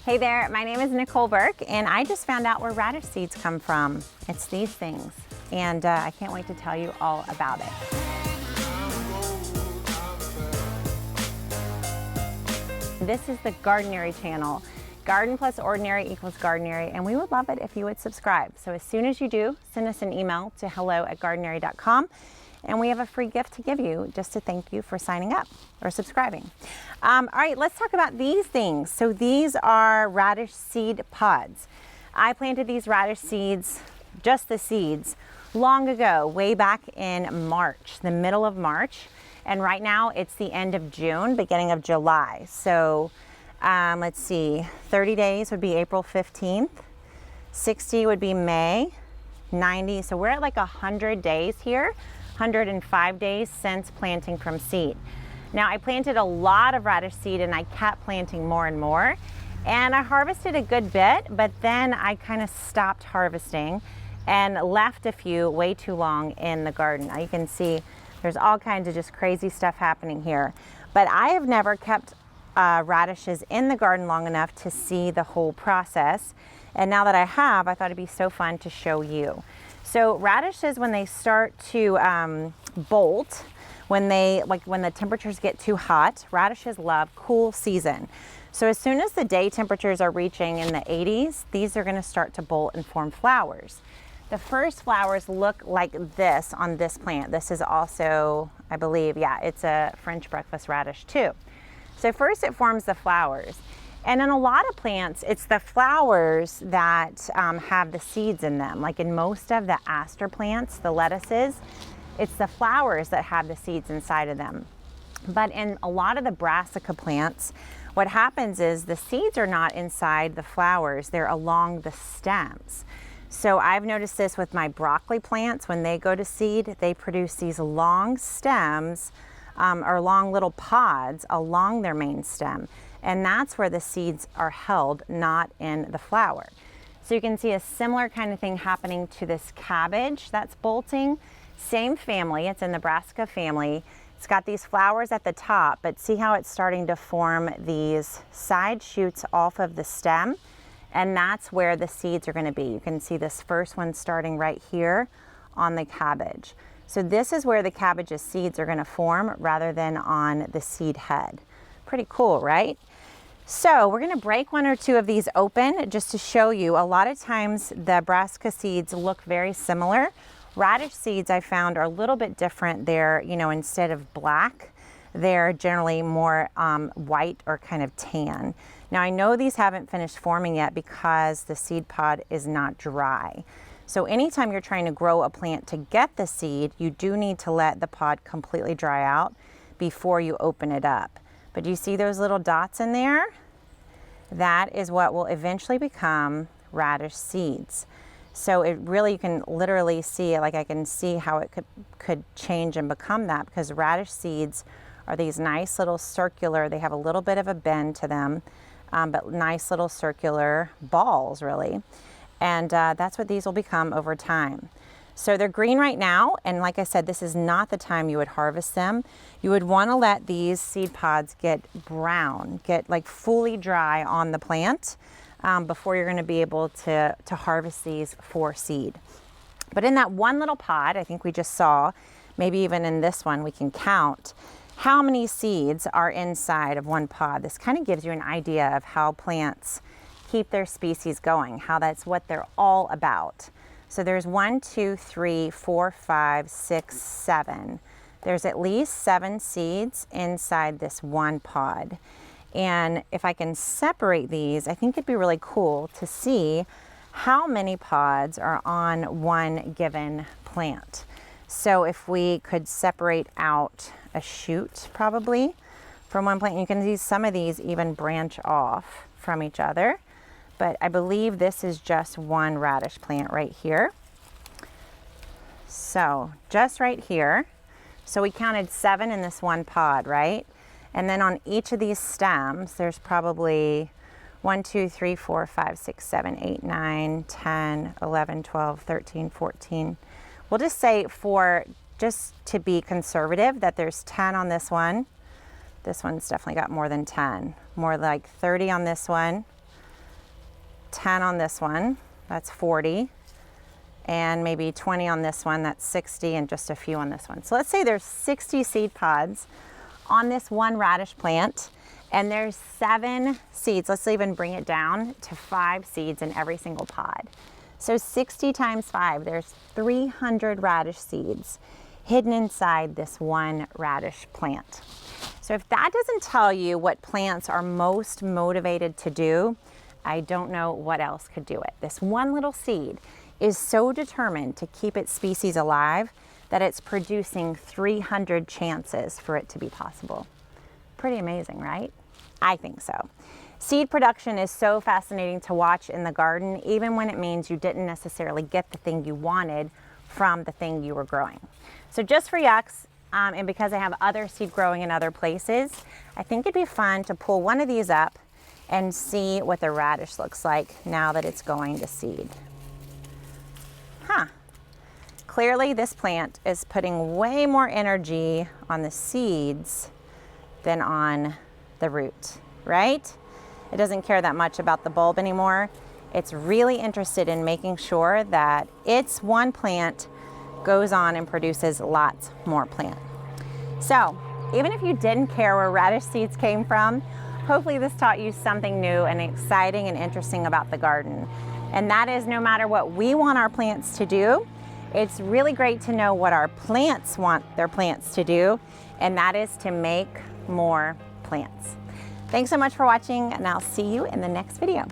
Hey there, my name is Nicole Burke, and I just found out where radish seeds come from. It's these things, and I can't wait to tell you all about it. This is the Gardenary channel. Garden plus ordinary equals Gardenary, and we would love it if you would subscribe. So as soon as you do, send us an email to hello@gardenary.com, and we have a free gift to give you just to thank you for signing up or subscribing. All right, let's talk about these things. So these are radish seed pods. I planted these radish seeds, just the seeds, long ago, way back in March, the middle of March. And right now it's the end of June, beginning of July. So let's see, 30 days would be April 15th, 60 would be May, 90, so we're at like 100 days here, 105 days since planting from seed. Now I planted a lot of radish seed and I kept planting more and more, and I harvested a good bit, but then I kind of stopped harvesting and left a few way too long in the garden. Now you can see there's all kinds of just crazy stuff happening here, but I have never kept radishes in the garden long enough to see the whole process. And now that I have, I thought it'd be so fun to show you. So radishes, when they start to bolt, when the temperatures get too hot, radishes love cool season. So as soon as the day temperatures are reaching in the 80s, these are gonna start to bolt and form flowers. The first flowers look like this on this plant. This is also, I believe, yeah, it's a French breakfast radish too. So first it forms the flowers. And in a lot of plants, it's the flowers that have the seeds in them. Like in most of the aster plants, the lettuces, it's the flowers that have the seeds inside of them. But in a lot of the brassica plants, what happens is the seeds are not inside the flowers, they're along the stems. So I've noticed this with my broccoli plants. When they go to seed, they produce these long stems or long little pods along their main stem. And that's where the seeds are held, not in the flower. So you can see a similar kind of thing happening to this cabbage that's bolting. Same family, it's in the brassica family. It's got these flowers at the top, but see how it's starting to form these side shoots off of the stem? And that's where the seeds are gonna be. You can see this first one starting right here on the cabbage. So this is where the cabbage's seeds are gonna form rather than on the seed head. Pretty cool, right? So we're gonna break one or two of these open just to show you. A lot of times the brassica seeds look very similar. Radish seeds I found are a little bit different. They're, instead of black, they're generally more white or kind of tan. Now I know these haven't finished forming yet because the seed pod is not dry. So anytime you're trying to grow a plant to get the seed, you do need to let the pod completely dry out before you open it up. But do you see those little dots in there? That is what will eventually become radish seeds. So it really, you can literally see, like I can see how it could change and become that, because radish seeds are these nice little circular, they have a little bit of a bend to them, but nice little circular balls really. And that's what these will become over time. So they're green right now, and like I said, this is not the time you would harvest them. You would want to let these seed pods get brown, get like fully dry on the plant before you're going to be able to harvest these for seed. But in that one little pod, I think we just saw, maybe even in this one, we can count how many seeds are inside of one pod. This kind of gives you an idea of how plants keep their species going, how that's what they're all about. So there's 1, 2, 3, 4, 5, 6, 7. There's at least 7 seeds inside this one pod. And if I can separate these, I think it'd be really cool to see how many pods are on one given plant. So if we could separate out a shoot probably from one plant, you can see some of these even branch off from each other. But I believe this is just one radish plant right here. So just right here. So we counted 7 in this one pod, right? And then on each of these stems, there's probably 1, 2, 3, 4, 5, 6, 7, 8, 9, 10, 11, 12, 13, 14. We'll just say just to be conservative, that there's 10 on this one. This one's definitely got more than 10. More like 30 on this one. 10 on this one, that's 40, and maybe 20 on this one, that's 60, and just a few on this one. So let's say there's 60 seed pods on this one radish plant, and there's 7 seeds. Let's even bring it down to 5 seeds in every single pod. So 60 times 5, there's 300 radish seeds hidden inside this one radish plant. So if that doesn't tell you what plants are most motivated to do, I don't know what else could do it. This one little seed is so determined to keep its species alive that it's producing 300 chances for it to be possible. Pretty amazing, right? I think so. Seed production is so fascinating to watch in the garden, even when it means you didn't necessarily get the thing you wanted from the thing you were growing. So just for yucks, and because I have other seed growing in other places, I think it'd be fun to pull one of these up and see what the radish looks like now that it's going to seed. Huh. Clearly this plant is putting way more energy on the seeds than on the root, right? It doesn't care that much about the bulb anymore. It's really interested in making sure that its one plant goes on and produces lots more plant. So even if you didn't care where radish seeds came from, hopefully this taught you something new and exciting and interesting about the garden. And that is, no matter what we want our plants to do, it's really great to know what our plants want their plants to do, and that is to make more plants. Thanks so much for watching, and I'll see you in the next video.